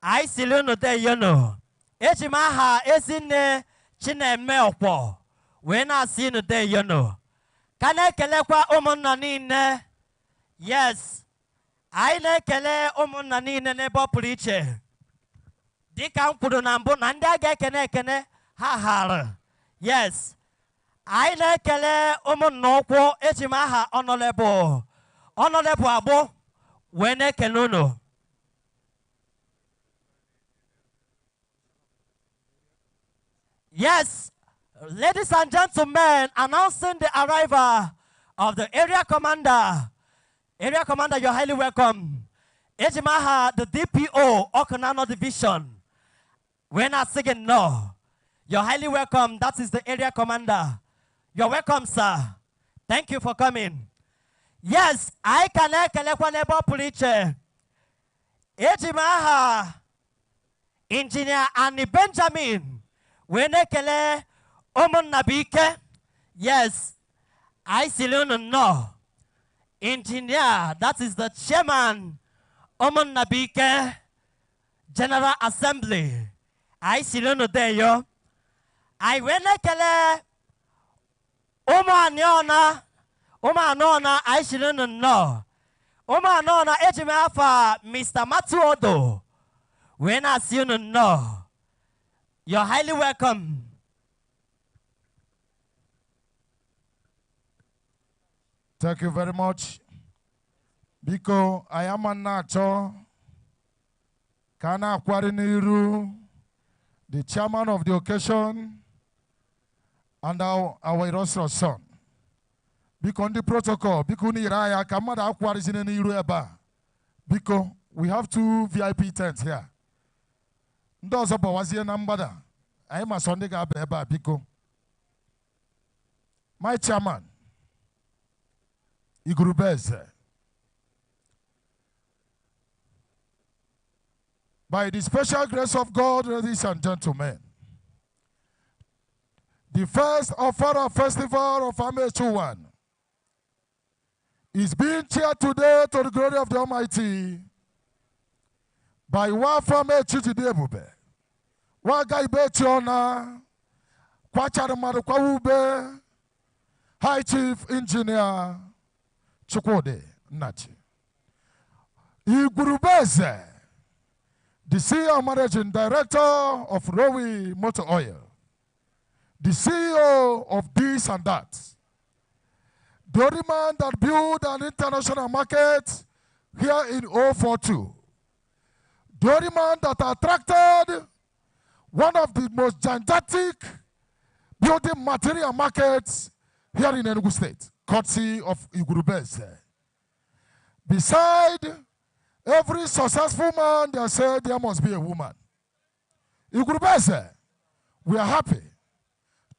I see you no there, you know. Ejimaha Ezine Chineme Okwo. When I see you there, you know. Can I kelekwa umunanine? Yes. I kele umunanine nebo preacher. Dika mpudu na mbu na ndị aga ekene ha hara. Yes. I kele ụmụnnọkwu ejimaha honorable abụ wene kenuno. Yes, ladies and gentlemen, announcing the arrival of the area commander. Area commander, you're highly welcome. Ejimaha, the DPO, Okanano Division. We're not singing no. You're highly welcome. That is the area commander. You're welcome, sir. Thank you for coming. Yes, I can nebo preacher. Ejimaha, Engineer Annie Benjamin. Wenekele Omon Nabike. Yes, I see you no. Engineer, that is the chairman, Omon Nabike General Assembly. I see you no there, yo. I wenekele Oma Anona, I see you no. Oma Anona, Ejimafa, Mr. Matuodo. When I see you no. You're highly welcome. Thank you very much. Biko, I am a nacho. Kana Kwariniru, the chairman of the occasion, and our illustrious son. Biko, on the protocol, Biko Niraya, Kamada Akwarizin Eba. Biko, we have 2 VIP tents here. Those of us here number. I am a Sunday Gabba Biko. My chairman, Igrubeze. By the special grace of God, ladies and gentlemen, the first Ofala Festival of Ohachiri is being chaired today to the glory of the Almighty by one from Ohachiri Wagai Betiona, Kwacharamaru Kwawube, High Chief Engineer Chukwode Nachi. Igurubeze, the CEO Managing Director of Rowi Motor Oil, the CEO of this and that, the only man that built an international market here in 042, the only man that attracted one of the most gigantic building material markets here in Enugu State, courtesy of Igurubeze. Beside every successful man, they say there must be a woman. Igurubeze, we are happy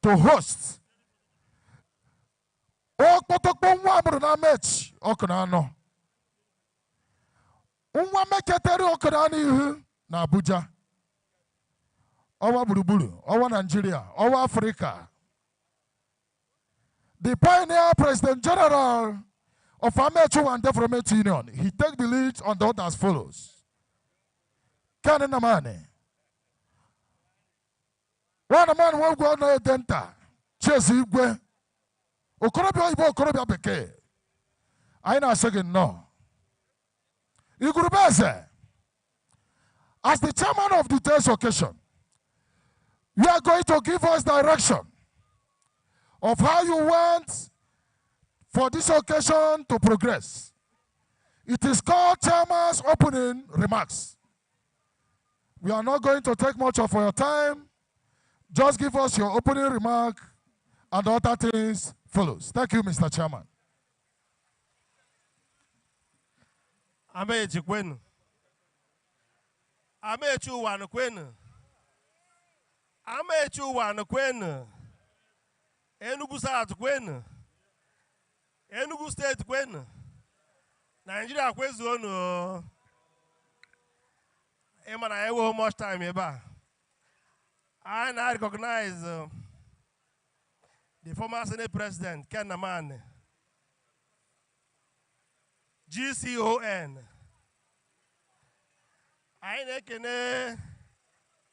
to host na Abuja. Our Buruburu, our Nigeria, our Africa. The pioneer President General of Ohachiri and Development Union, he take the lead on that as follows. Kanenamane. One man will go on a denta. Chesi Igwe. Okorobia Ibo Okorobia Beke. I know second no. Igurubeze, as the chairman of the today's occasion, you are going to give us direction of how you want for this occasion to progress. It is called Chairman's Opening Remarks. We are not going to take much of your time. Just give us your opening remark and other things follows. Thank you, Mr. Chairman. Amechi kwenu. Amechi uwa kwenu. Amechi uwa kwenu. Enugu South kwenu. Enugu State kwenu. Nigeria kwezu onu. Emana I will much time eba. I recognize the former Senate President Ken Namane. GCON. anyị na-ekene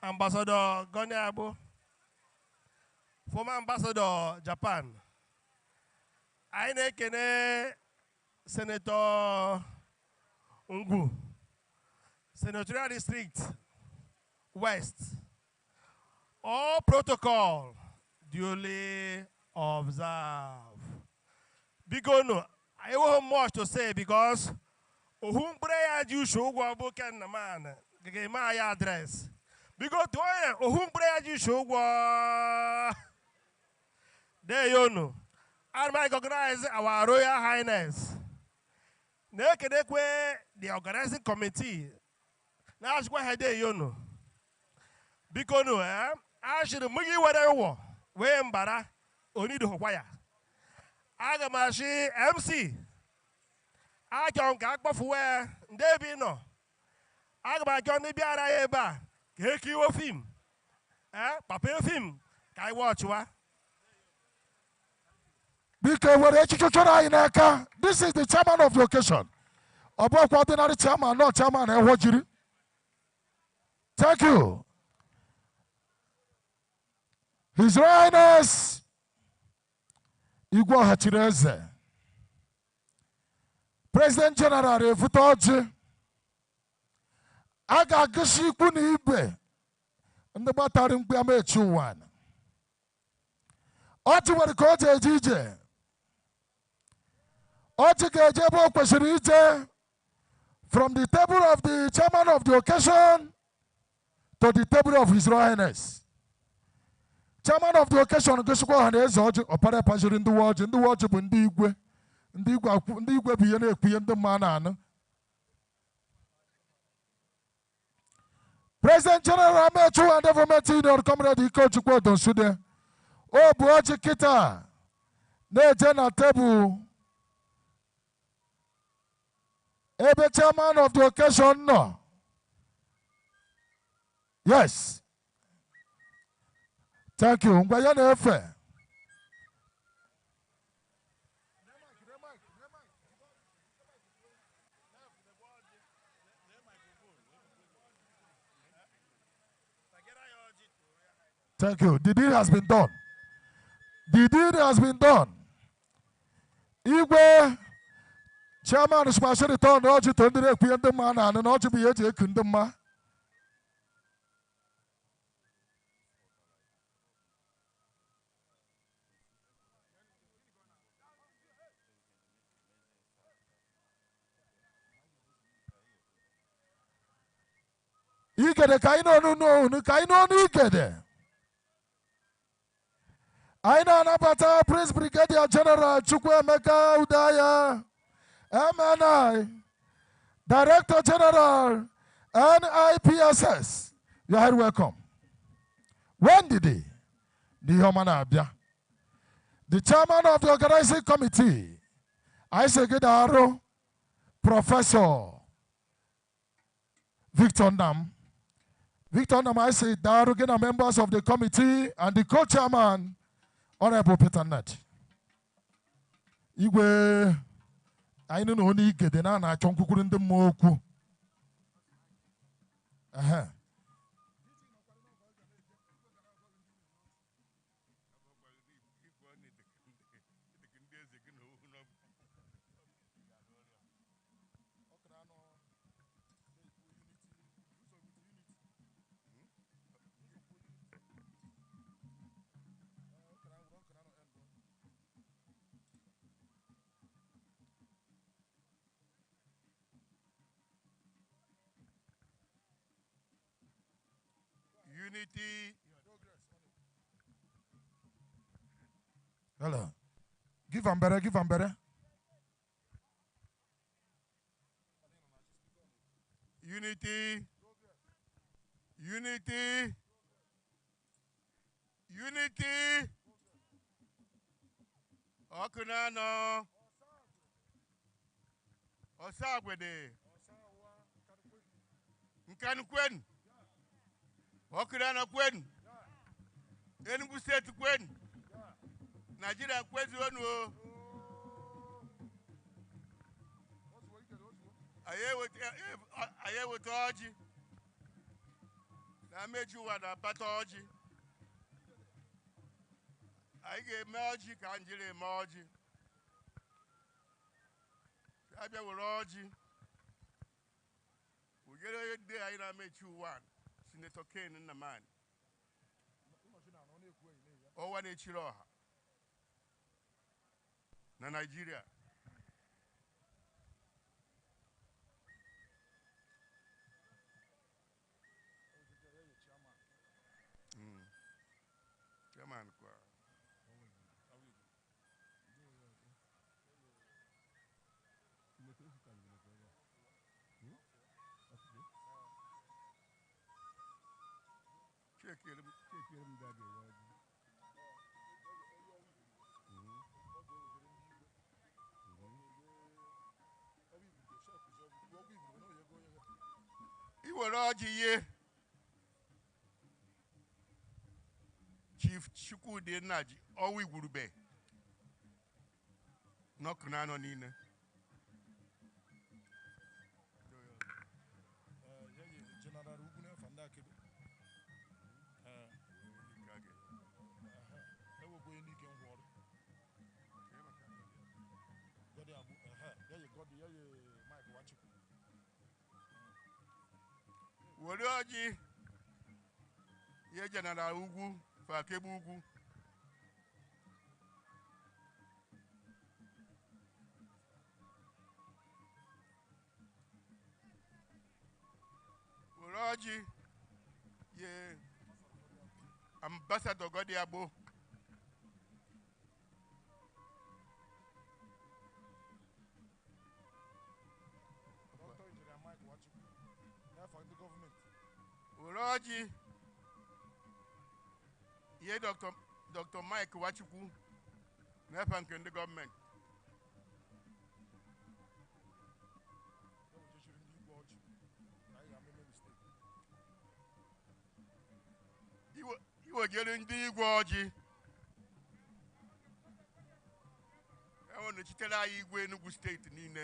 Ambassador Goniabo, former Ambassador Japan. Anyị na-ekene Senator Ngwu, Senatorial District West. All protocol duly observed. Bigono, I don't have much to say because Ohumbre you show what book and the man gave my address. Because to Ohumbre you show what there you know. I might organize our Royal Highness. The organizing committee. Now, go ahead, you know. Because no, I should move you whatever. When Bara, only the Hawaii. I got my MC. I can't get for where they be no. I got my Johnny Biara Eba. Take you of him. Papa of him. Can I watch what? Because this is the chairman of the occasion. About ordinary chairman, not chairman. Ohachiri. Thank you. His Highness Ohachiri Eze, President General Refutoji, Aga Gishiku Nibe, and the Batarim Piamechuan. Ottawa Kote DJ. Otika Jebo Kwesirite, from the table of the chairman of the occasion to the table of His Highness. Chairman of the occasion, Gushuko and Ezoj, or Parapazur in the watch, Bundigwe, Ndigwe Piane, and the Manan. President General Amechu and never met in your comrade, Coach Quoton Sude. Oh, Boachi Kita, Nejana Tebu. Ebe chairman of the occasion, no. Yes. Thank you. Ngwayane Efe. Thank you. The deed has been done. The deed has been done. Igwe chairman is passing it on. Oji tondire kuyende mana and oji biyeje kundema. Igede kaino no kaino ni igede. Aina anabata Prince Brigadier General Chukwuemeka Udaya, MNI, Director General, NIPSS. You are welcome. When did he? The chairman of the organizing committee, I say Gedaro, Professor Victor Nam. Victor Nam, I say Daru, members of the committee and the co-chairman, Honorable Peter Nat. Igwe, I don't know ni get na na chonkuku ndi moku. Unity. Hello. Give them better, give them better. Unity. Unity. Unity. Okunano. Osagwede. Nkanukwen. Okunano kwen. Enugu State kwen. Nigeria kwen zuonu. Aye with Oji. na meju wa na bata ọjị anyị ga-eme ọjị ka njiri eme ọjị abịa were ọjị ugere ndị anyị na-emechi ụwa Senator Kane Nnamani ọwa na-echiri ọha na Nigeria chairman kwa Çekelim daha geliyor. Iwere ọjị ihe Chief Chukwudi Nnaji ọwụ igwurube n'ọkụ na-anọ niile were ọjị ihe General Ugwu Fakebe Ugwu were ọjị ihe Ambassador Godiagbo were ọjị ihe Dr. Mike Wachukwu n'efe nke ndị gọọmenti iwegere ndị igwe ọjị enwe na-echitere anyị igwe Enugu steeti niile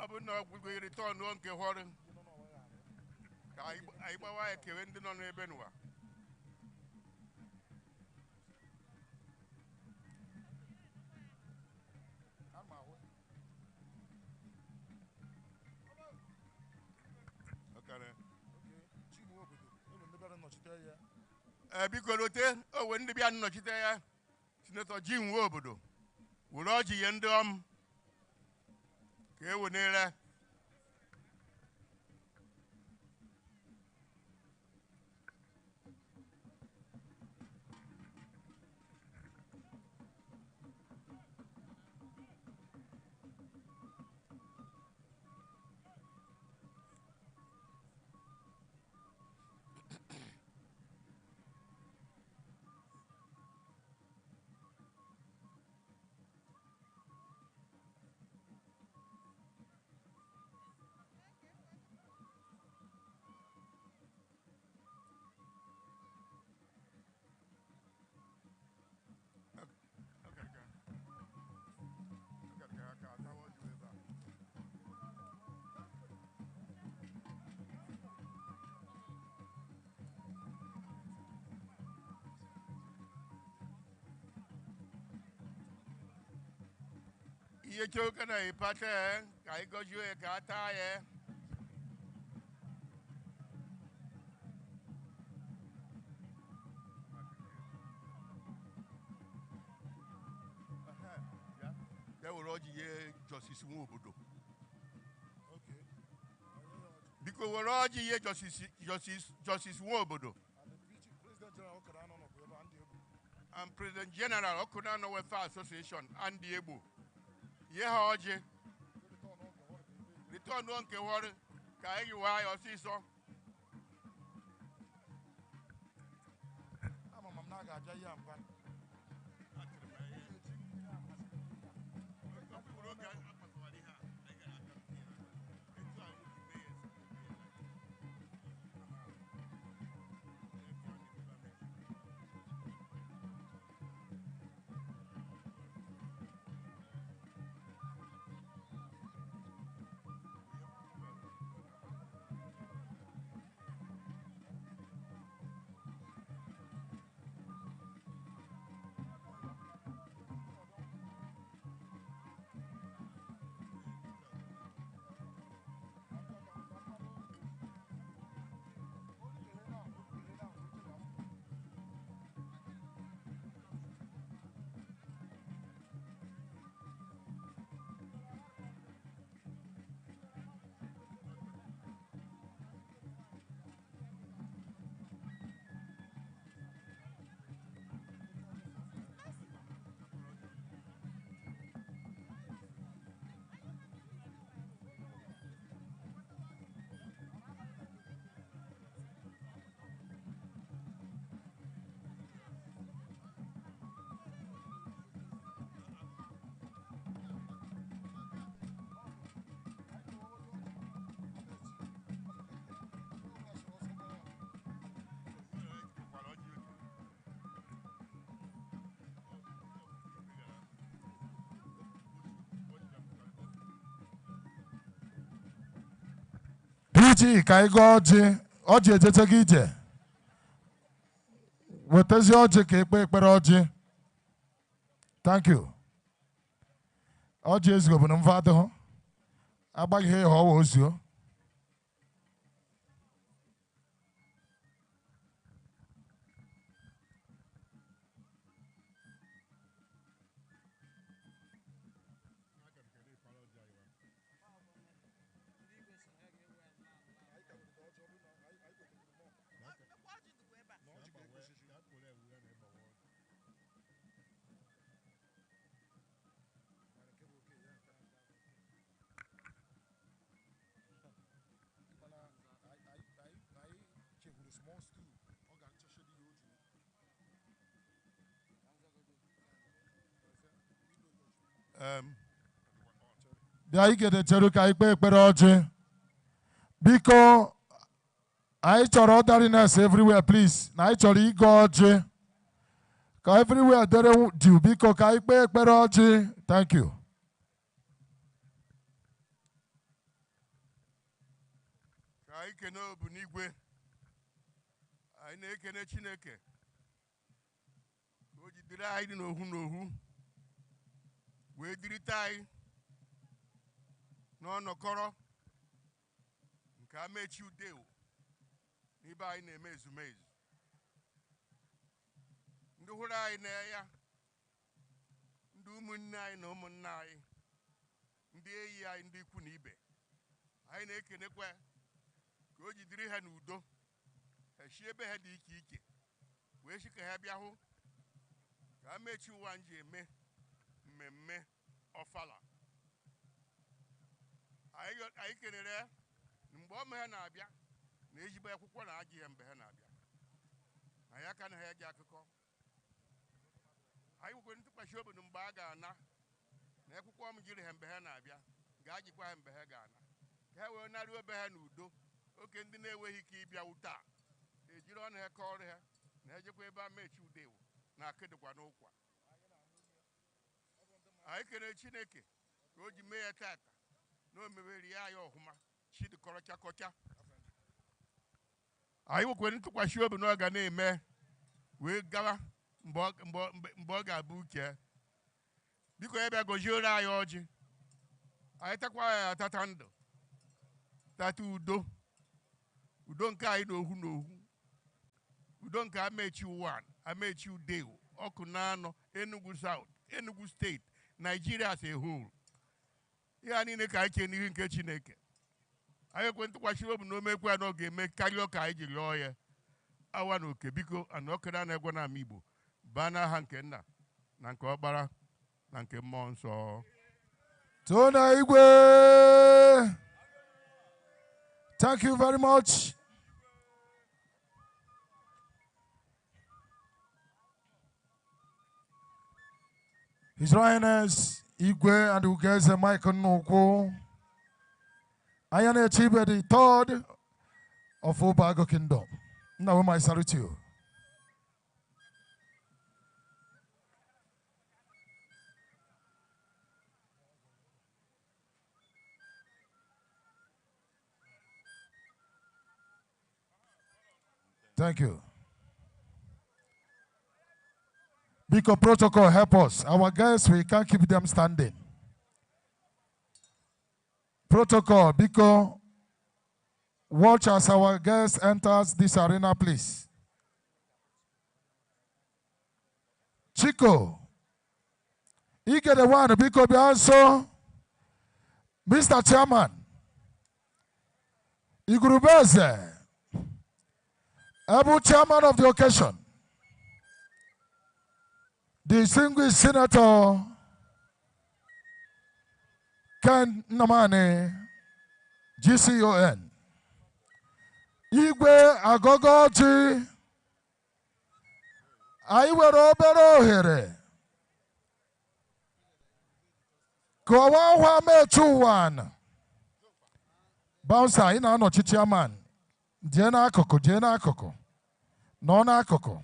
ọ bụ na ọgwụgwọ return nke họrọ ka anyị gbawa ya kewe ndị nọ n'ebe n'ụwa biko lote owe ndị bịa nnọchite ya Senator Jim Nwobodo were ọjị ihe ndị ọm ka e wenere ihe choka na ipata ka anyị gọzie ka ata ya ya were ọjị ihe Justice Nwobodo biko were ọjị ihe Justice Ogbodo and President General Okunano Welfare Association and the Ebu. Ye ha ọjị. Return on Kewari, Kaiwa or Siso. I'm a Mamnaga Jayam. PG ka ị gaa ọjị ejete gị ije wetezi ọjị ka ekpe ekpere ọjị. Thank you. Ọjị ezigbo bụ na mfa adịghị agbaghị ihe ọwa ozuo. Bịa igede chere ka ikpe ekpere ọjị. Biko anyị chọrọ orderliness everywhere please. Na anyị chọrọ ịga ọjị ka everywhere dere due. Biko ka ikpe ekpere ọjị. Thank you. Ka anyị kene obu n'igwe. Anyị na-ekene Chineke. O jidere anyị dị n'ohu n'ohu. Wee dirite anyị n'ọnọkọrọ nke amechi udewo n'ibe anyị na-eme ezumezu. Ndị hụrụ anyị n'anya, ndị ụmụnne anyị na ụmụnna anyị, ndị enyi anyị, ndị ikwu na ibe, anyị na-ekenekwa ka o jidere ha n'udo, ha si ebe ha dị iche iche wee sị ka ha bịa hụ ka amechi ụwa nji eme mmemme Ofala. Anyị kelere mgbe ọma ha na-abịa na ezigbo akwụkwọ na-agị ya mgbe ha na-abịa. Anyị aka na ha eji akụkọ. Anyị nwekwara ntụkwasị obi mgbe a ga-ana na akwụkwọ m jiri ha mgbe ha na-abịa ga-ajikwa ha mgbe ha ga-ana ka ha wee narị obe ha n'udo. Oke ndị na-enweghị ike ịbịa taa ejiri ọnụ ha kọọrọ ha na ejekwa ebe amechi udewo na akịdịkwa n'ụkwa. Anyị kere Chineke ka o ji mee ya tata na o mewere ya anyị ọhụma chidịkọrọ chakọcha. Anyị nwekwara ntụkwasị obi na ọ ga na-eme wee gawa mgbe ọ ga-abụ uche. Biko ya bịa goziere anyị ọjị. Anyị takwa ya atata ndụ, tata udo, udo nke anyị n'ohu n'ohu, udo nke amechi 1, amechi udewo, ọkụ na anọ, Enugu South, Enugu State, Nigeria as a whole. Ihe niile ka anyị chee n'ihu nke Chineke. anyị ekwentịkwachi obi na omekwe ya na ọ ga-eme karịa ka anyị jiri rịọ ya awa na oke biko ana okere na-egwe na ama Igbo baa n'aha nke Nna na nke Ọkpara na nke Mmụọ Nsọ. Tona Igwe, thank you very much. His Highness Igwe and Ugeze Michael Nukwu, Ayane Chibe the third of Obago Kingdom. Now I salute you. Thank you. Biko protocol, help us. Our guests, we can't keep them standing. Protocol, Biko, watch as our guest enters this arena, please. Chico, you get the one, Biko, be also Mr. Chairman. Igurubeze, Abu Chairman of the occasion. Distinguished Senator Ken Namane, GCON. Igwe Agogoji, Aiwero Ohere, Kawawa Mechuwan, Bouncer in Ano Chichiaman, Jena Koko, Nona Koko.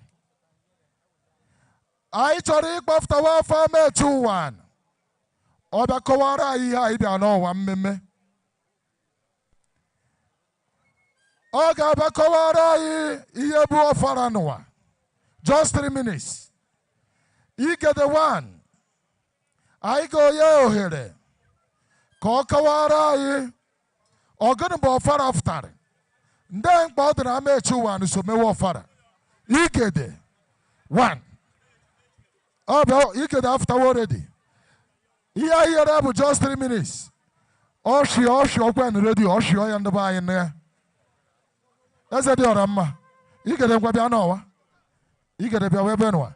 I chori after one farmer 2-1. Oba Kowara I no one meme. Oga Bakowara Yebu Faranoa. Just 3 minutes. You get the one. I go yo here. Kokawara Ogunbo far after. Then bother I made 2-1 so me wo fara. You get the one. Oh, well, you get after already. Here, just 3 minutes. Oshi, open ready, Oshi, and the buy in there. That's a deal, Ramma. You get a Wabianoa. You get a Webenoa.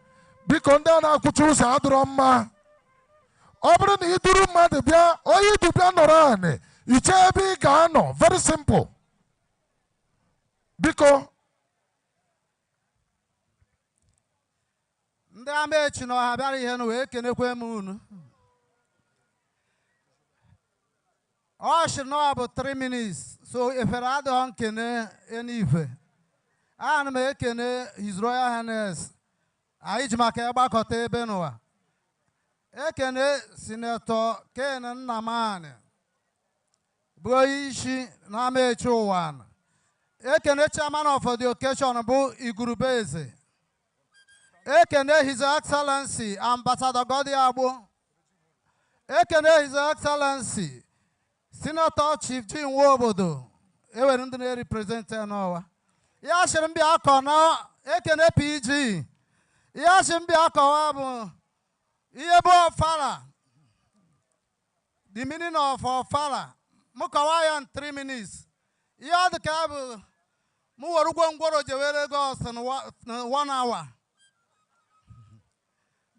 Because then I could choose Adroma. Open the Iduruma, the Bia, or you do Pianorane. You tell me, Gano. Very simple. Because Ndị no abịara ihe na wee kenekwe m unu. Ọ sị na ọ bụ 3 minutes, so efere adịghị nkene enife. Ana m ekene His Royal Highness anyị ji maka ịgbakọta ebe n'ụwa. Ekene Senator Ken Nnamani bụ onye isi na Amechi ụwa. Ekene Chairman of the occasion bụ Igurubeze. Ekene His Excellency Ambassador Godiabo. Ekene His Excellency Senator Chief Jim Ogbodo. Ewe ndị na-represent n'ụwa. Ya sịrị m bịa akọ na ekene PG. Ya sịrị m bịa akọwa bụ ihe bụ Ofala. The meaning of Ofala. M kọwa ya in 3 minutes. Ihe ọ dị ka bụ m were gwongworo jewere Lagos in 1 hour.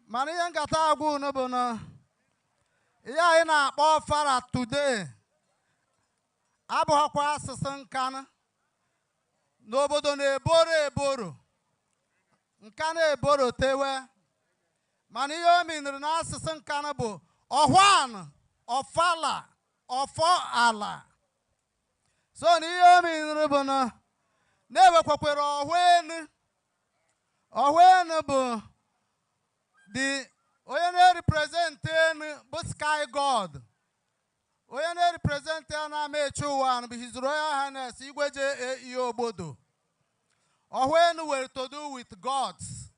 Mana ihe nkata agwa unu bụ na ihe anyị na-akpọ Ofala today abụghịkwa asụsụ Nkana. N'obodo na-eboro nka na-eboro tewe. Mana ihe o miniri n'asụsụ Nkana bụ ọhwan, Ofala, ọfọ ala. So na ihe o miniri bụ na na-ewekwakwere ọhwenu bụ the onye na-represent bụ Sky God. Onye na-represent na Amechi ụwa bụ His Royal Highness Igwe J.A.E. Ogbodo. Ọhwenu were to do with gods.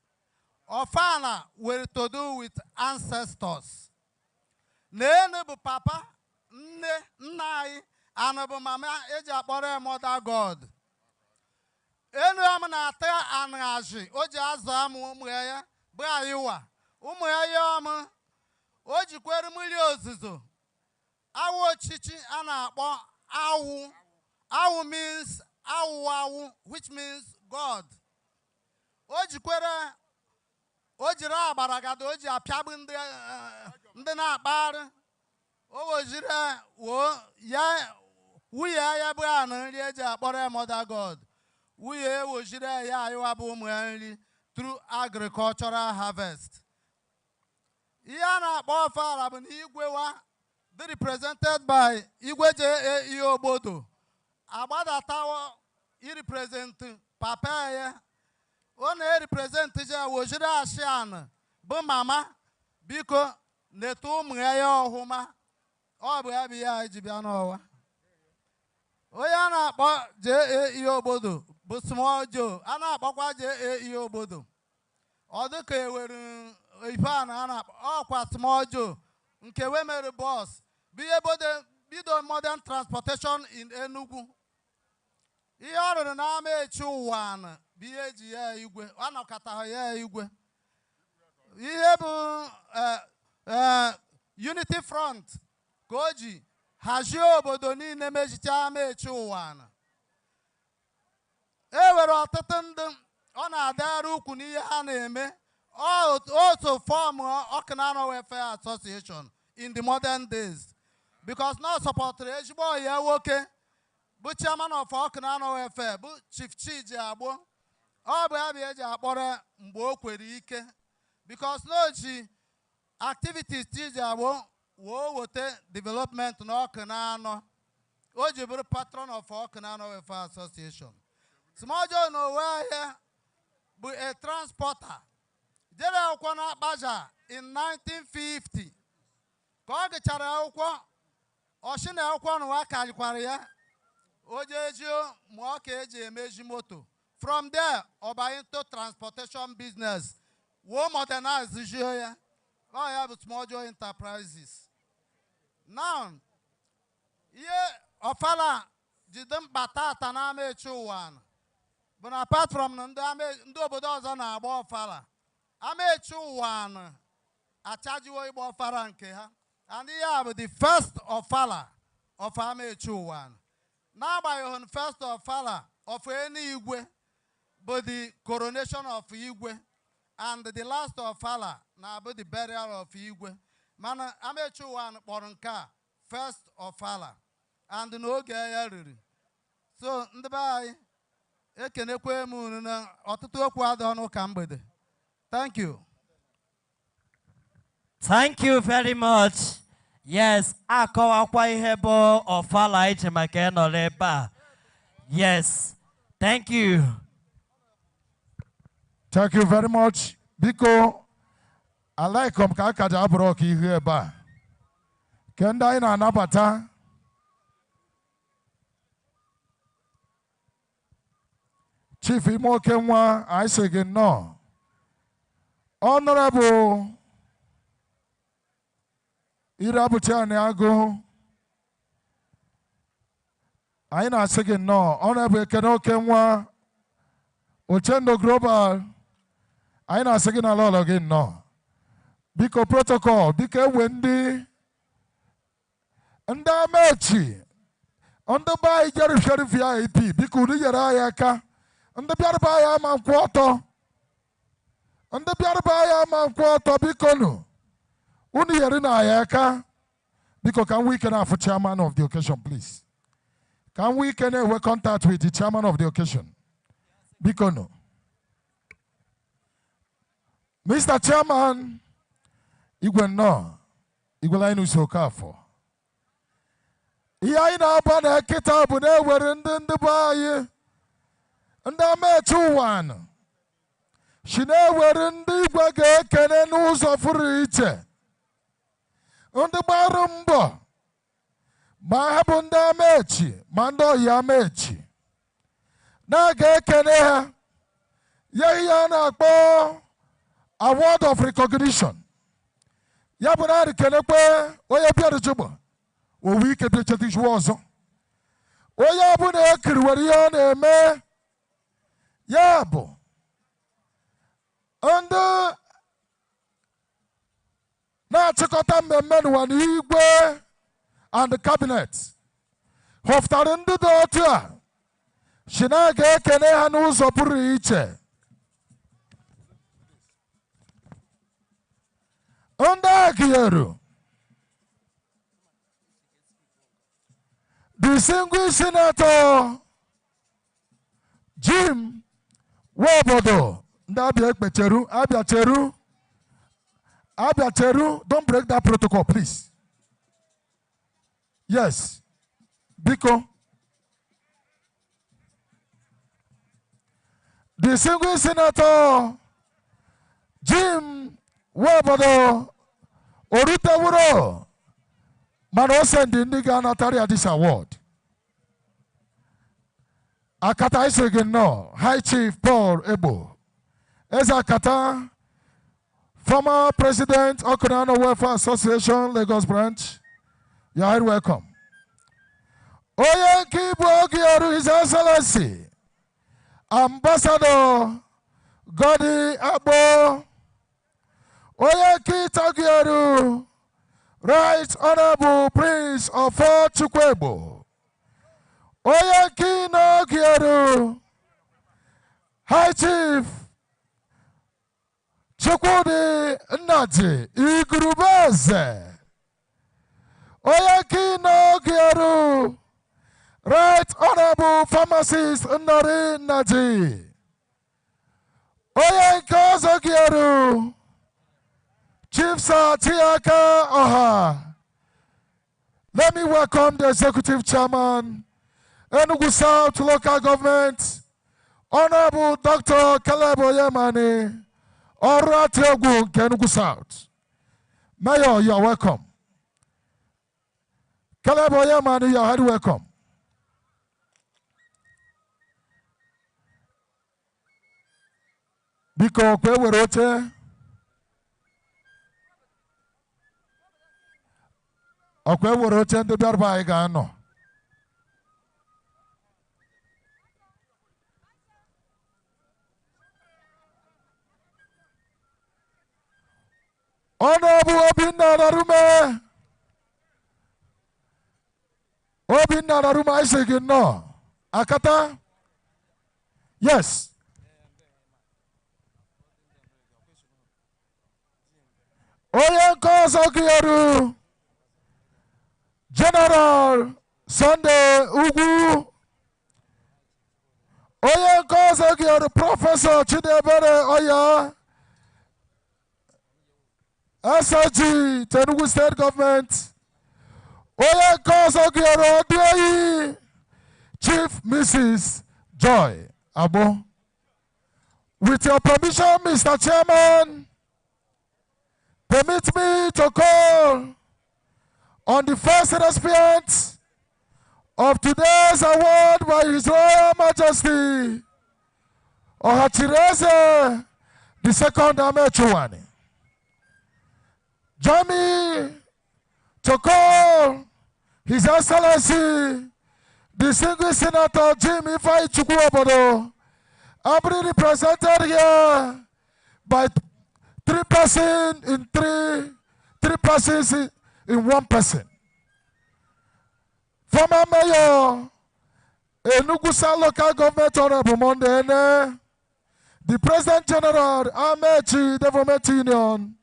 Ofala were to do with ancestors. N'enu bụ papa, nne, nna anyị, ana bụ mama eji akpọrọ mother God. Enu ya m na-ata anaghị o ji azụ amụ ụmụ ya bụ ayịwa. Ụmụ ya ọmụ o jikwere mmiri ozuzo awụ ochichi a na-akpọ awụ Awu means awu, which means God. Ojikwere ojira abaragado oji apiabu ndị na-akpari. Ojira wo ya wuye ya bụ anụ nri eji akpọrọ mother God. Wuye ojira ya ayụwa bụ ụmụ nri through agricultural harvest. Ihe a na-akpọ Ofala bụ na igwe wa dị represented by igwe J.A.E. Ogbodo. Agbadatawa i represent papa ya. Ọ na-represent je wojiri ashian bụ mama biko netu ụmụ ya ọhụma. Ọ bụ ya bụ ya iji bịa n'ụwa. Onye a na-akpọ J.A.E. Ogbodo bụ small Joe. A na-akpọkwa J.A.E. Ogbodo. Ọ dị ka ewere ife a na-akpọ ọkwa small Joe nke we mere bọs bụ ihe bido modern transportation in Enugu. Ihe ọ rụrụ n'ama echi ụwa bụ ihe eji ya igwe. Ọ nọkọtaghị ya igwe. Ihe bụ Unity Front ka o ji hazie obodo niile mechicha ama echi ụwa. E nwere ọtụtụ ndị ọ na-adịgharị ukwu n'ihe ha na-eme. Also form Okanano Welfare Association in the modern days. Because now support Ejbo ya woke bụ chairman of Okanano Welfare bụ Chief Chiji Agbo. Ọ bụ ya eji akpọrọ mgbe o kwere ike. Because no ji activities Chiji Agbo wo wote development na Okanano. O ji bụrụ patron of Okanano Welfare Association. Small Joe no way bụ a transporter. Jere akwụkwọ na Baja in 1950. Ka ọ gụchara akwụkwọ, ọchị na akwụkwọ n'ụwa karịkwara ya. O jejio ma ọ ka eji emeji moto. From there, ọ banye into transportation business. Wo modernize jio ya. Ọ ya bụ Small Joe Enterprises. Now, ihe Ofala jide mkpa tata n'ama echi ụwa. But apart from ndị obodo ọzọ na-agba Ofala. Ama echi ụwa achajiwo igba Ofala nke ha. And here bụ the first Ofala of ama echi ụwa. N'agbanyeghị first Ofala of any igwe bụ the coronation of igwe. And the last Ofala na bụ the burial of igwe. Mana ama echi ụwa kpọrọ nke a first Ofala. And n'oge ya riri. So ndị be anyị ekenekwe m unu na ọtụtụ okwu adị ọnụ ka mgbede. Thank you. Thank you very much. Yes, akọwakwa ihe bụ Ofala ije maka ịnọrọ ebe a. Yes, thank you. Thank you very much. Biko, I like ka aka ji abụrụ ọka ihu ebe a. Ke ndị anyị na-anabata. Chief Imoke nwa, I say again no. Honorable Irabuchane Ago, I na say again no. Honorable Kenoke nwa, Ochendo Global, I na say again a lot again no. Biko protocol, biko Wendy, and Mechi, on the by Jerry Sheriff VIP, biko Riyaka, and the Biarba man quarter. And the Biarba man quarter bikono. Uni Yarina Ayaka. Because can we can have a chairman of the occasion, please? Can we can have contact with the chairman of the occasion? Bikono. Mr. Chairman, Igwe no. Igwe line so careful. Iyaina bana kitabu ne werende baye. And I met one. She never in the bag can news of reach. On the barumbo. Mahabunda mechi, Mando Yamechi. Naga Kene Yayana Bo award of recognition. Yabunari Kenepe, Oyapia Juba. O week at the Chatish was. Oyabuna Kriwarian me. Yabo. Under na chikotambe men one igwe and the cabinet. họpụtara ndị dị otu a si na ga-ekene ha n'ụzọ pụrụ iche. Ndị a gụnyere distinguished senator Jim Ogbodo. Ndị Abia Ekpecheru, Abia Cheru, don't break that protocol, please. Yes, Biko. Distinguished Senator Jim Ogbodo Orutewuro Manosendi Ndiga Nataria this award. Akata Isegino, High Chief Paul Ebo. Ezakata, former President, Okonano Welfare Association, Lagos Branch. You are welcome. Oye Kibu His Excellency, Ambassador Godi Abo. Oye Kitagieru, Right Honorable Prince of Fort Chukwebo. Oye Kino Gieru, High Chief Chukwudi Nnaji Igurubeze. Oye Kino Gieru, Right Honorable Pharmacist Nnori Nnaji. Oye Kozo Gieru, Chief Sir Chiaka Oha. Let me welcome the Executive Chairman, Enugu South Local Government, Honorable Dr. Caleb Oyemani, Oratiogwu, Enugu South. Mayor, you are welcome. Caleb Oyemani, you are highly welcome. Biko kwe werote. Okwe werote ndi biarba iga ano. Honorable Obinna Narume. Obinna Narume isegin no. Akata? Yes. Oye Kozo Gieru, General Sunday Ugu. Oye Kozo Gieru, Professor Chidebere Oya, SIG, Tenugu State Government. Oye Kozo Gieru Odioyi, Chief Mrs. Joy Abo. With your permission, Mr. Chairman, permit me to call on the first recipient of today's award by His Royal Majesty, Ohachiri Eze II Amechuwani. Join me to call His Excellency, Distinguished Senator Jim Ogbodo, ably represented here by three persons in one person. Former Mayor, Enugu South Local Government Honorable Mondene, the President General, Amechi Development Union,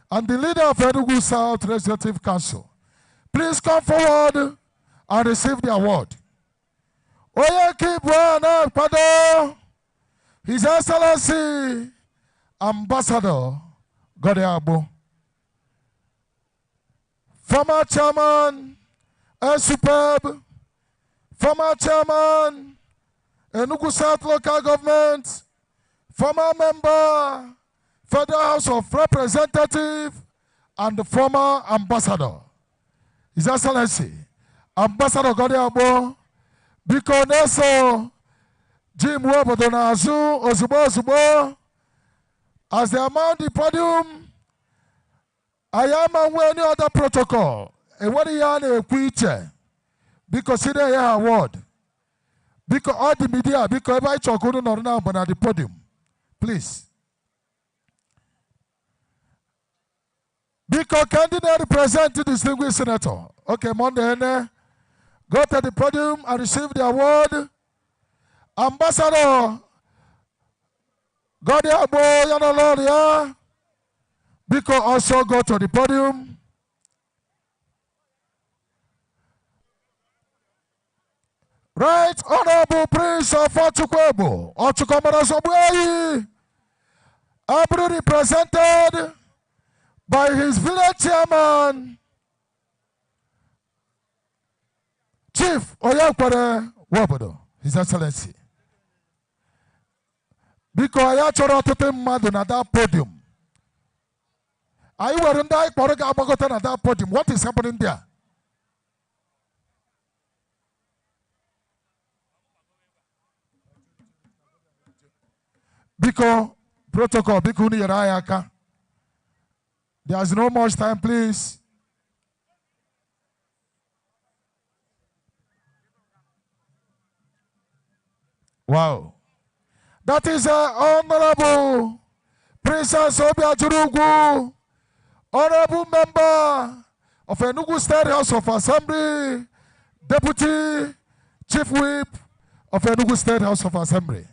and the leader of Enugu South Legislative Council. Please come forward and receive the award. Oye Kibwana Pado, His Excellency, Ambassador Godiabo, former Chairman, Superb, former Chairman, Enugu South Local Government, former member, Federal House of Representatives, and the former Ambassador. His Excellency, Ambassador Godiabo, Bikoneso, Jim Ogbodo Nazu, Ozugbo, as they mount the podium, I am aware any other protocol. And what you are a preacher, because it is an award. Because all the media, because everybody talk on now, but at the podium, please. Because candidate represent the distinguished senator. Okay, Monday, go to the podium and receive the award. Ambassador Godiabo Yanaloria, Biko also go to the podium. Right Honorable Prince of Ochukwebo, Ochukwemarasobweyi, ably represented by his village chairman, Chief Oyakwere Ogbodo, His Excellency. Because I chọrọ ọtụtụ mmadụ na that podium. Anyị were ndị anyị kpọrọ ga-agbakọta na that podium. What is happening there? Biko protocol, biko unu nyere anyị aka. There's no much time, please. Wow. That is Honorable Princess Obiajurugu, Honorable Member of Enugu State House of Assembly, Deputy Chief Whip of Enugu State House of Assembly.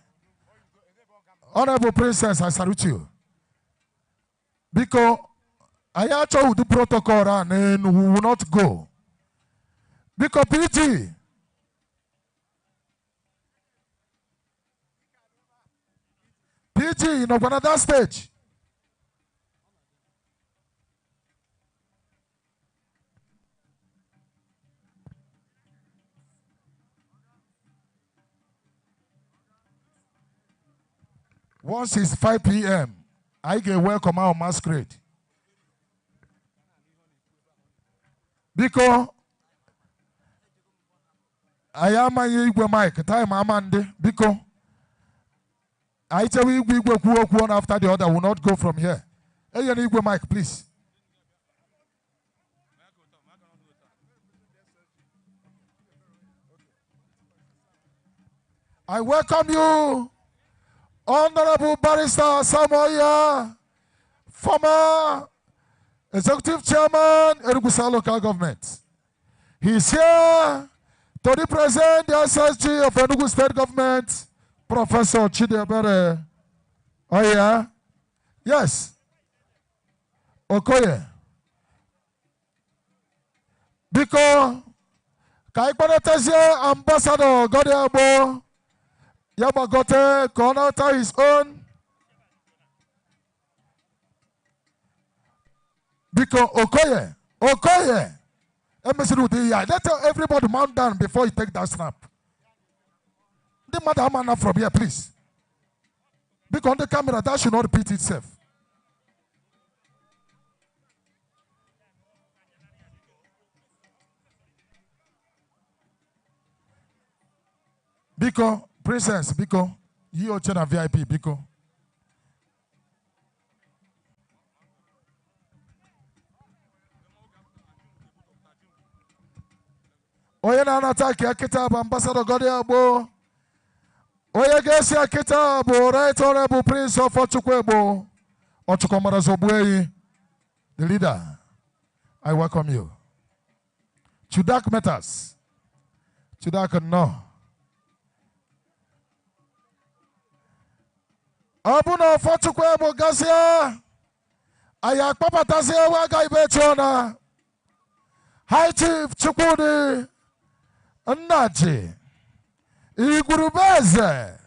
Honorable Princess, I salute you. Because I actually do protocol and we will not go. Because PG in another stage. Once it's 5 p.m., I get welcome out masquerade. Because I am a Igwe mic, time Amande, because I tell you, we go one after the other, will not go from here. Hey, Igwe mic, please. I welcome you, Honorable Barrister Samoya, former Executive Chairman, Enugu Local Government. He's here to represent the SSG of Enugu State Government, Professor Chidebere. Oh yeah? Yes. Okoye. Because Kaikpanetasia Ambassador Godiabo Yabagote Konata his own. Because Okoye. Let everybody mount down before you take that snap. The madam from here, please. Because on the camera, that should not repeat itself. Because, princess, because you are a VIP, because. Oye na anataki akitab Ambassador Godiabo. Oye gesi akitabo Right Honorable Prince of Ochukwebo. Ochukwemarasobweyi, the leader. I welcome you. Chudak matters. Chudak no. Abuna of Ochukwebo gasia. Ayak papa tasia waga ibechona. High Chief Chukwudi Nnaji Igurubeze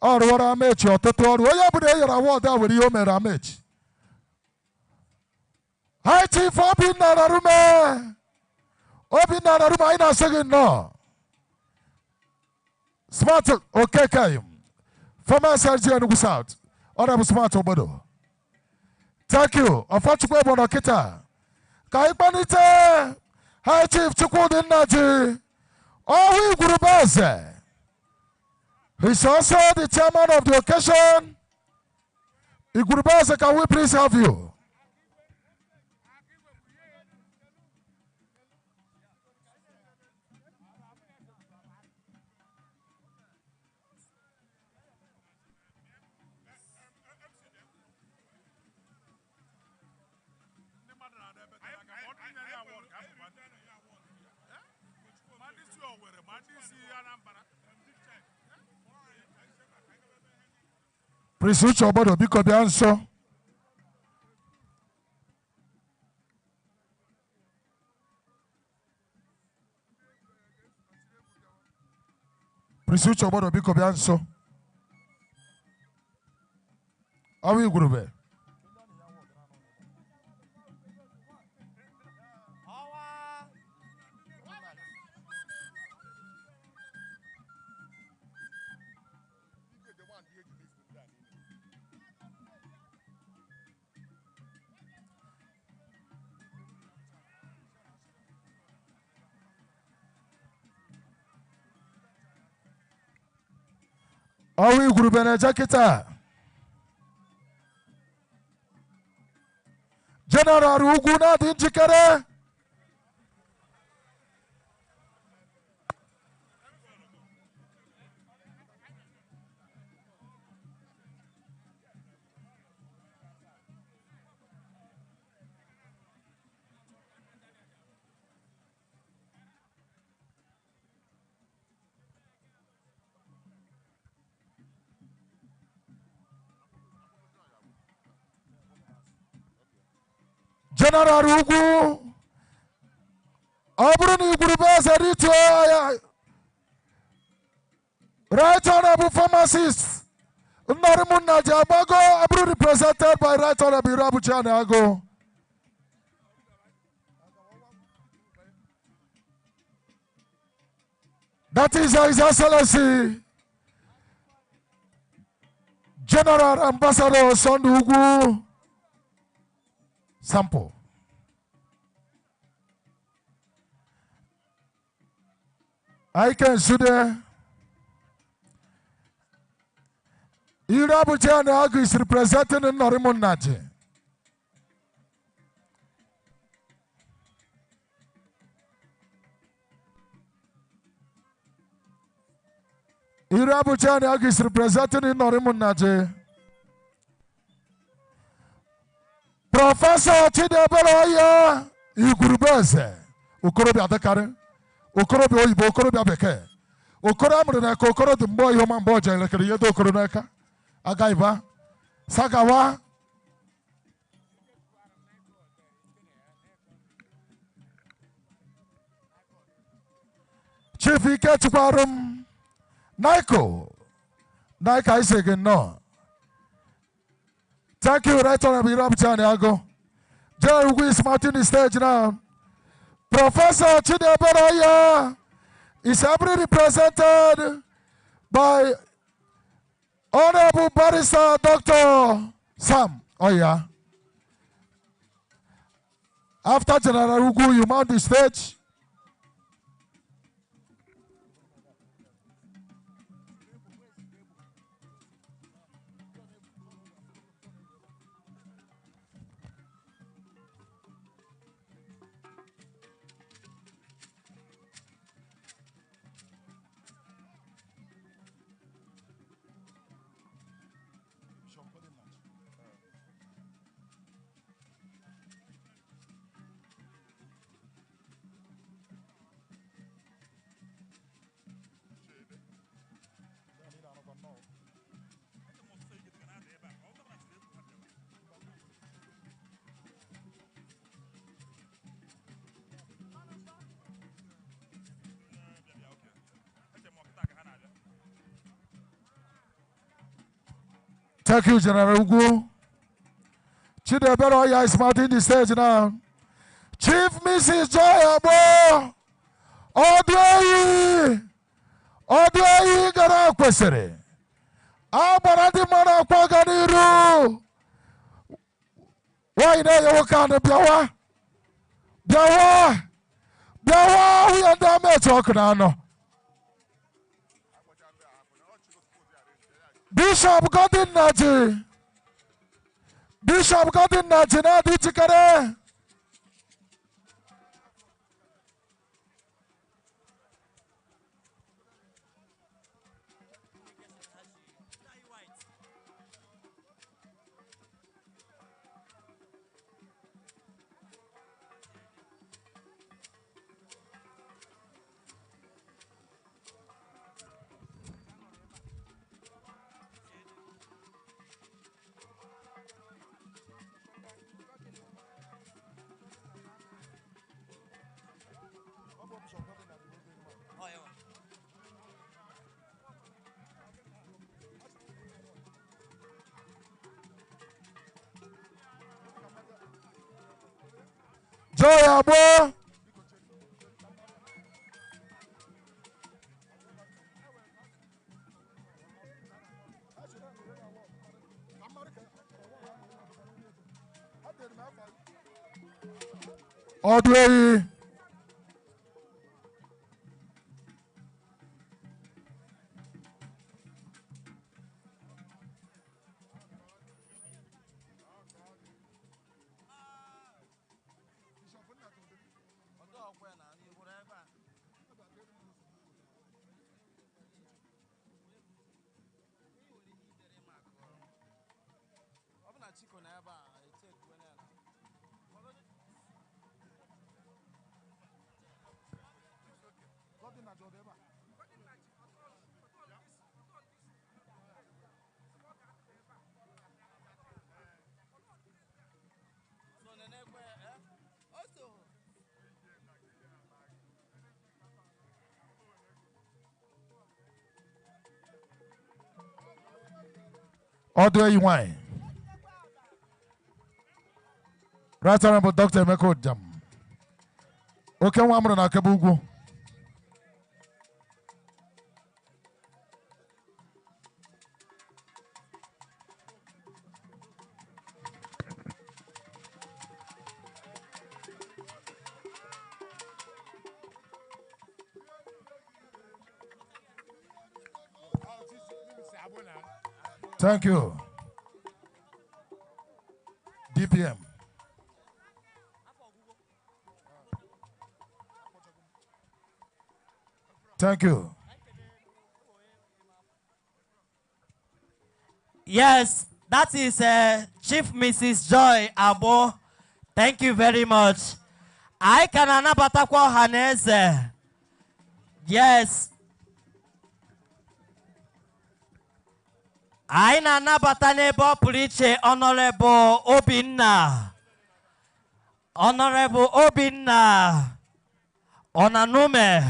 Orwara Amechi Ototoru Oyabude Yara Wada with Yomer Amechi High Chief Obinararume Ina saying no Smart Okekayim former Sergeant Enugu South Honorable Smart Ogbodo. Thank you. Ofochukwebo Nokita Kaikpanite High Chief Chukwudi Nnaji Owi Igurubeze. He's also the chairman of the occasion. Igurubeze, can we please have you? Prince Uche Ogbodo, biko bịa nso. Prince Uche Ogbodo, biko bịa nso. Awi igurube. Awi igurube na jakita. General ugwu na-adị njikere. General ugwu ọ bụrụ na igwurube eze rituo ya right honorable pharmacist Nnorimunna ji agbago abụrụ represented by right honorable Irabuchi Aniago. That is His Excellency General Ambassador Sondu Ugwu Sample. I can see there. Irabuchi Aniago is representing Nnorimunna ji. Irabuchi Aniago is representing Nnorimunna ji. Professor Chidebere Oya igwurube eze okorobịa adịkarị okorobịa oyibo okorobịa bekee okoro amụrụ n'aka okoro dị mgbe ihe ọma mgbe ọ jere elekere ihe dị okoro n'aka agaiba sagawa Chief Ikechukwarum Naiko I say again no. Thank you, Right Honorable Irabuchi Aniago. General Ugwu is mounting the stage now. Professor Chidebere Oya is ably represented by Honorable Barrister Dr. Sam Oya. After General Ugwu, you mount the stage. Thank you, General Ugwu. Chidebere Oya is mounting the stage now. Chief Mrs. Joy Abo Odueyi gara kwesịrị agbara ndị mmadụ akwa ga n'iru nwanyị na-enye nwoke ahụ bịawa nwunye ndị ama etu ọkụ na anọ Bishop Godwin Naji na-adị njikere. Joy Abo. Odway. Odway wine. Right Honorable Dr. Emeko Jam. Okay, one more na Kabugu. Thank you. DPM. Thank you. Yes, that is Chief Mrs. Joy Abo. Thank you very much. I can anabatakwa Highness. Yes. I na-anabata n'ebe ọ pụrụ iche Honorable Obinna. Honorable Obinna Onanume.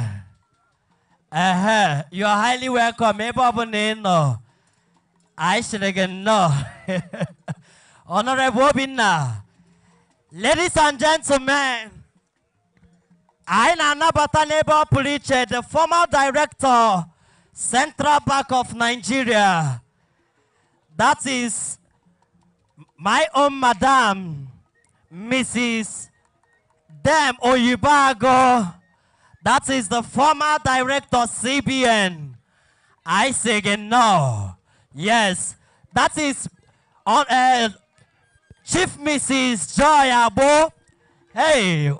You are highly welcome. Ebe ọ bụla ị nọ. I should again know. Honorable Obinna. Ladies and gentlemen, I na-anabata n'ebe ọ pụrụ iche the former director, Central Bank of Nigeria. That is my own madam, Mrs. Dem Oyibago. That is the former director, CBN. I say again, no. Yes, that is on Chief Mrs. Joy Abo. Hey,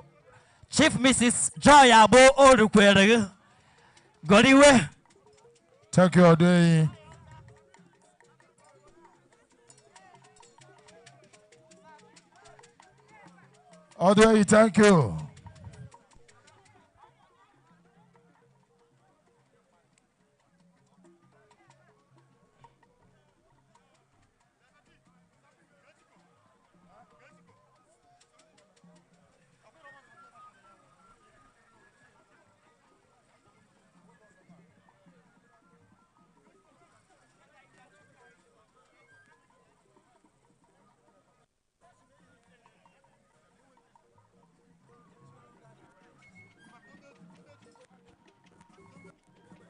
Chief Mrs. Joy Abo Orukwere. Goriwe. Thank you, Odway. Odway, thank you.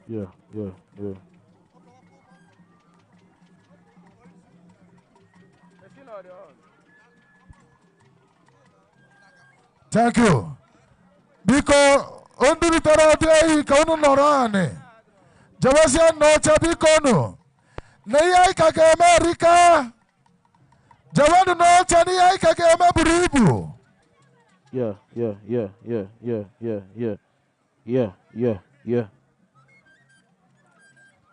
Yeah. Thank you. Because Unduru Torode Konu Norane. Jawasian no Chabikono. Naya Kake America. Jawadu no Chania Kake Maburibu. Yeah.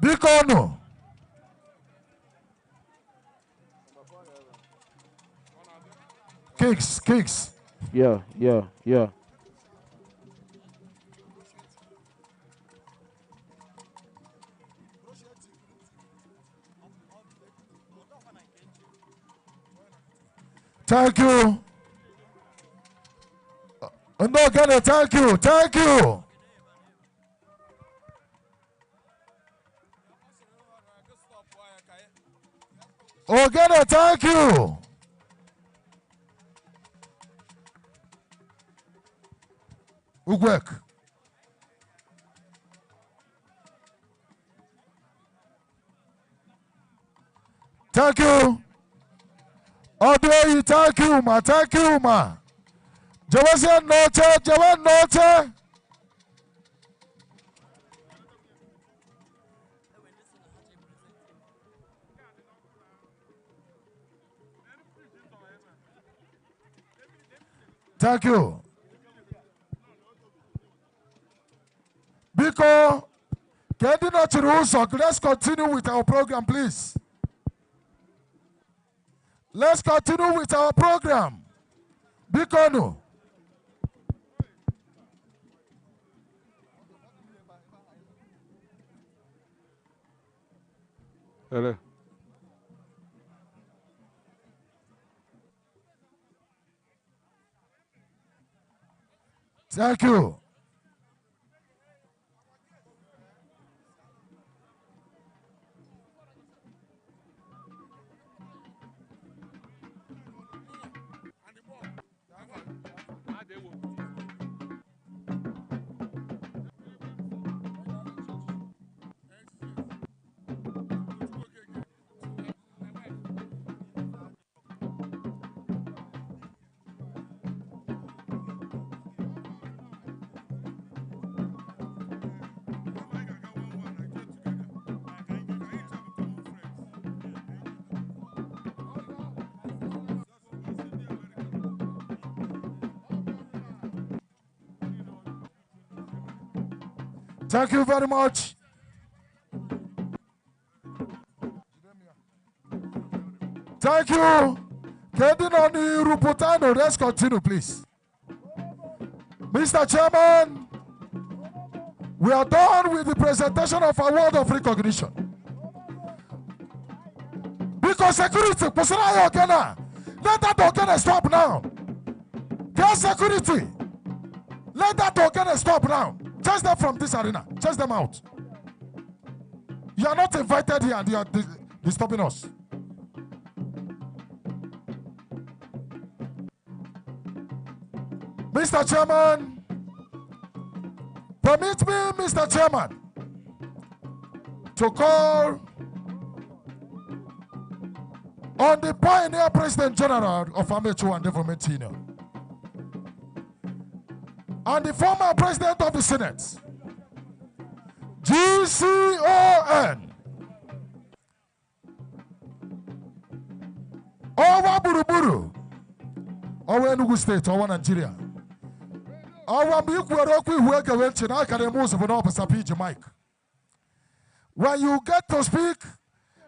Bikono. Kicks. Yeah. Thank you. No, Ghana, thank you. Oh, Ghana, thank you. Ugwek. Thank you. Odoyi, thank you, ma. Thank you, ma. Jawasia note, Jawan note. Thank you. Biko, let's continue with our program, please. Let's continue with our program. Biko, no. Hello. Thank you. Thank you very much. Thank you. Let's continue, please. Mr. Chairman, we are done with the presentation of award of recognition. Because security, let that organ stop now. Get security. Let that organ stop now. Chase them from this arena. Chase them out. You are not invited here and you are disturbing us. Mr. Chairman, permit me, Mr. Chairman, to call on the pioneer President General of Amateur and Development Union and the former President of the Senate, GCON, Owa Buruburu, Owa Enugu State, Owa Nigeria. When you get to speak,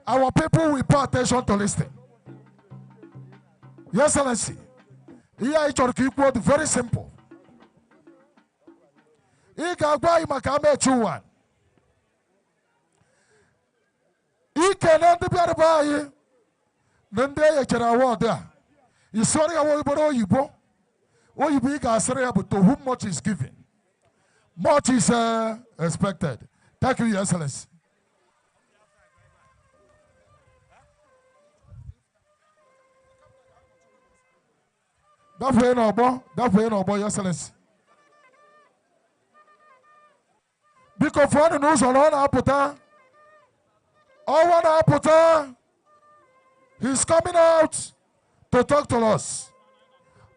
our people will pay attention to listen. Your Excellency, here is very simple. You can buy Makame Chuan. You can end the buy. Then they can award there. You sorry, I will borrow you. What you big as but to whom much is given, much is expected. Thank you, Your Excellency. That way no more, Your Excellency. Because for the news on Aputa, he's coming out to talk to us.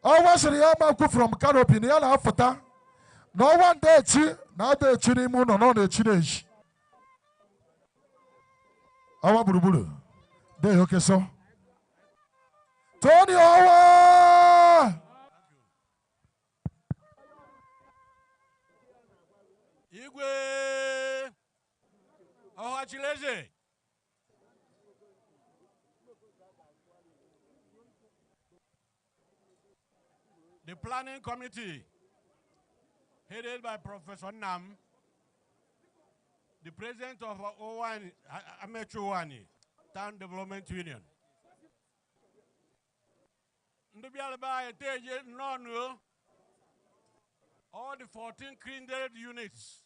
Ohachiri Eze from Canopy, no one day, now they chini moon or not a chinage. Our Buruburu, they okay so. Tony Owa! Igwe Ohachiri Eze. The planning committee, headed by Professor Nam, the president of Amateur Town Development Union. All the 14 kindred units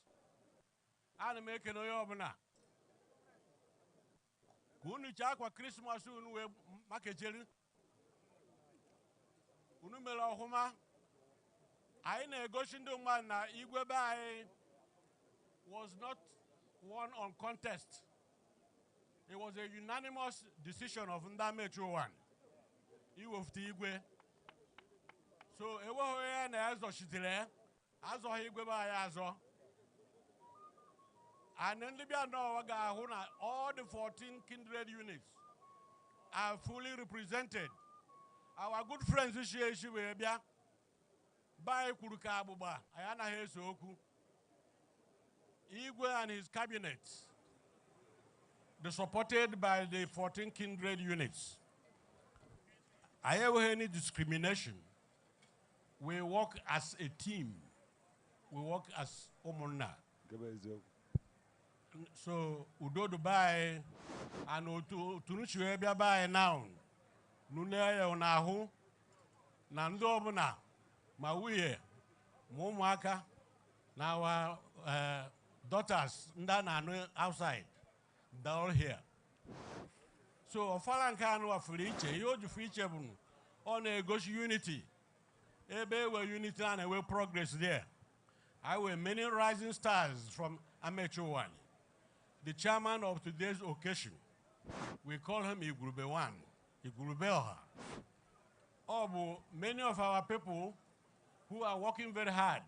and make no yobna. Kunu chakwa Christmas unwe makejeli. Unumela homa I negotiated man na Igwe was not won on contest. It was a unanimous decision of Ndamechu one. He was the Igwe. So ewo hoye na ezo shitire. Azo Igwe ba azo. And in Libya now all the 14 kindred units are fully represented. Our good friends this year by Kuruka Abuba, Ayana Hesoku, Igwe and his cabinet, they're supported by the 14 kindred units. I have any discrimination. We work as a team. We work as Omona. So, Udo Dubai and Tunuchu by now. Nunea Onahu, Nandobuna, Mawie, Momaka, now daughters, Ndana outside, they're all here. So, Ofala Kanu Friche, Yoju Friche on a Gosh unity. Ebe were unity and a will progress there. I were many rising stars from Amateur One. The chairman of today's occasion, we call him Igurube One, Igurubeoha. Many of our people who are working very hard,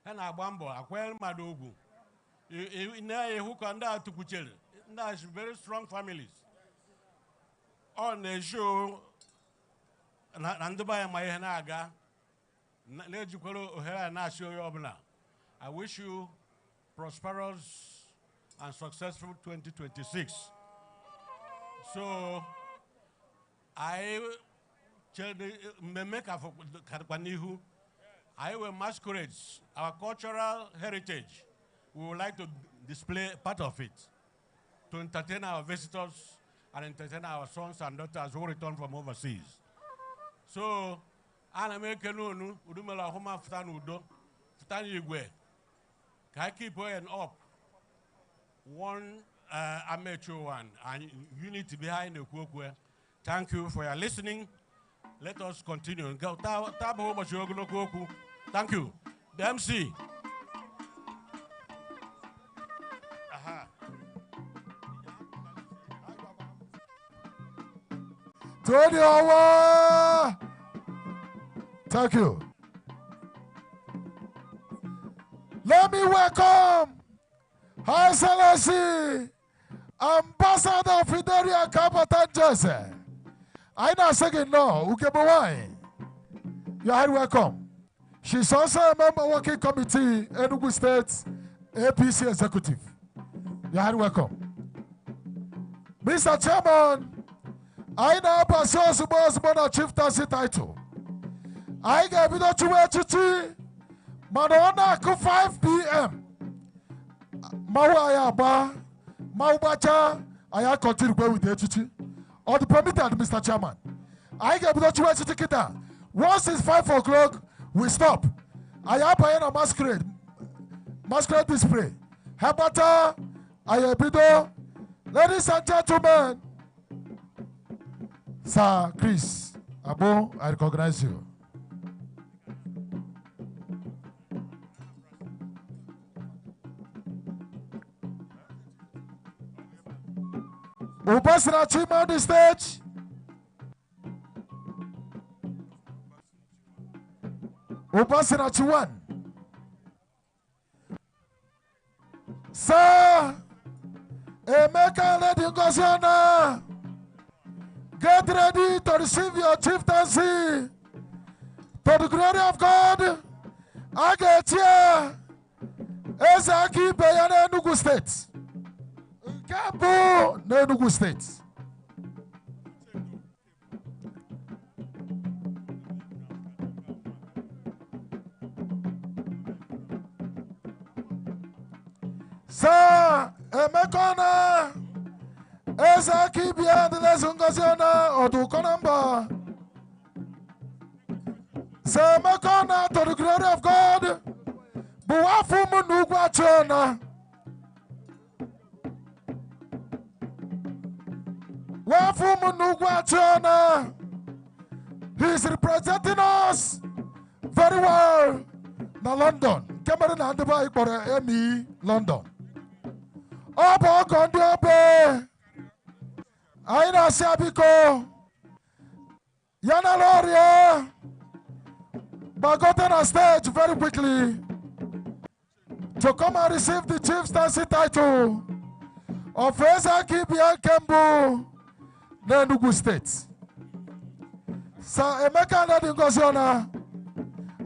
and Abambo, Akwel Madogu, Hukanda Tukuchel, that's very strong families. On the show, Nanduba Mayanaga, Nejukolo Ohera Nasho Yobna. I wish you prosperous and successful 2026. So I will masquerades our cultural heritage. We would like to display part of it to entertain our visitors and entertain our sons and daughters who return from overseas. So, Anamekenunu, Udumela Homa Ftanudo, Ftanigwe, can keep going up. One amateur one and unity behind the Kukwe. Thank you for your listening. Let us continue. Thank you. The MC. Thank you. Let me welcome High Excellency Ambassador of Fidelia Kabatan Jose. I now say no, Ukebowai. You are welcome. She's also a member of working committee, Enugu State APC Executive. You are welcome. Mr. Chairman, I now pursue Subos Chieftaincy title. I gave it to Chichi, Madonna 5 p.m. Mawayaba, Maubacha, I continue with the Chichi. Or the permitted, Mr. Chairman. I gave it to Chichi. Once it's 5 o'clock, we stop. I have a masquerade display. Habata, Ayabido, ladies and gentlemen. Sir Chris, Abo, I recognize you. Upasina Chima on the stage. Upasina Chiwan. Sir Emeka Lady Ngosiana, get ready to receive your chieftaincy. To the glory of God, I get here. Ezaki Beyane Enugu State. Kabu Enugu State. Sir Emekona Ezaki Beyane Lezungasiona Odukonamba. Sir Emekona to the glory of God. Buwafumu Nugwachona. Wafumu Nugwachona. He is representing us very well na London. Cameron and the boy for Emmy London. Obo Kondi Obe. Aina Siabiko. Yana Loria. But got on a stage very quickly to come and receive the chieftaincy title of Ezaki Biankembu, Nenugu State. So Emeka Nadingoziona,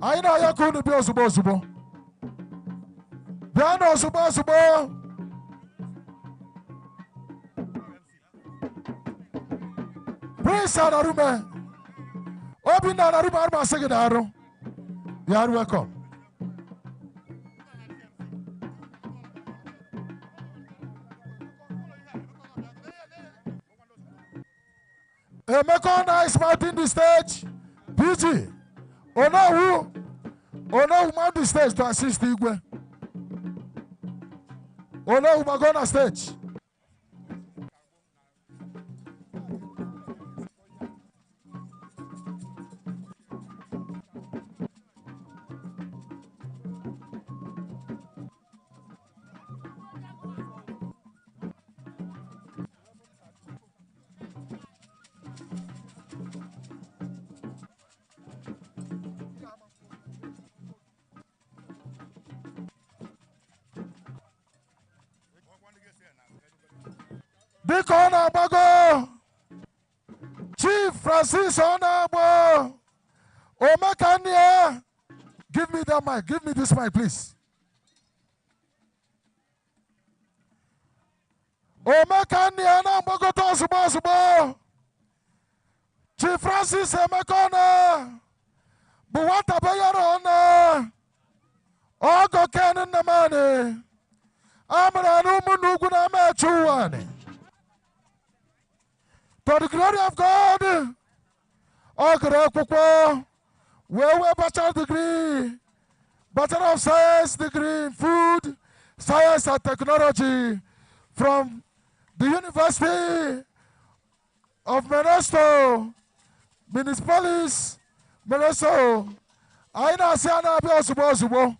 I know you couldn't be Osubo. Biano Subo. Prince Anarume, Obi Nanarume Arma Segedaro. You are welcome. Emeka is mounting the stage. PG. Ono who mount the stage to assist Igwe. Ono who go on stage. Bikona Bago, Chief Francis Onabo, Omakania, give me that mic, give me this mic, please. Omakania Nabago Tosubo, Chief Francis Emakona, Buwata Bayarona, Ogo Canon Namani, Amaranumunuguna Machuane. To the glory of God, where bachelor degree, Bachelor of Science degree in Food, Science and Technology from the University of Minnesota, Minneapolis, Minnesota. Aina Siana Biosubo.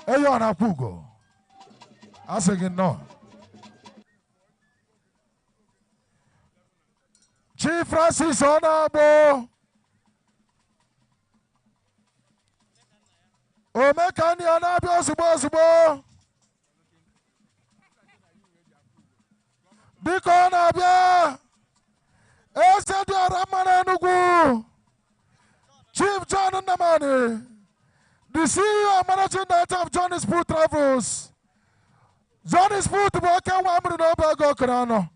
Eyo na pugo. Asegin no. Chief Francis Onabo. Omekani Onabi Osubo. Biko Onabia. Esedi Aramane Nugu. Chief John Namani. The CEO and Managing Director of Johnny's Food Travels. Johnny's Food Walker Wamru Nobago Krano.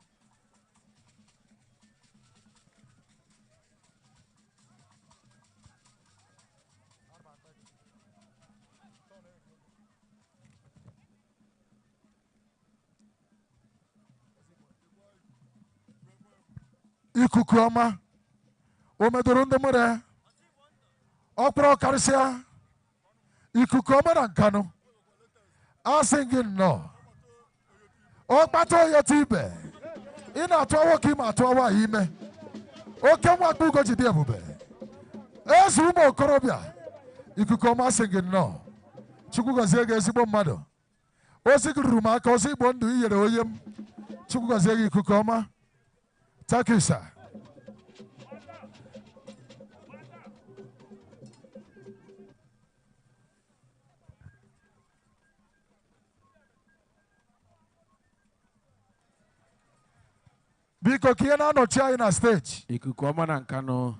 Ikukuama. Omedurunde Mure. Okro Karisia. Ikukuama na Nkano. Asingin no. Okpato yetibe. Ina atwawo kima atwawa ime. Okemwa kugo jide ebube. Ezu umo okorobia. Ikukuama asingin no. Chukwu gozie gị ezigbo mmadụ. Osi gị ruru m aka osi igbo ndụ iyere onye m. Chukwu gozie gị ikuku ọma. Thank you, sir. Biko kiena no chia in a stage. Ikuku ọma na Nkano.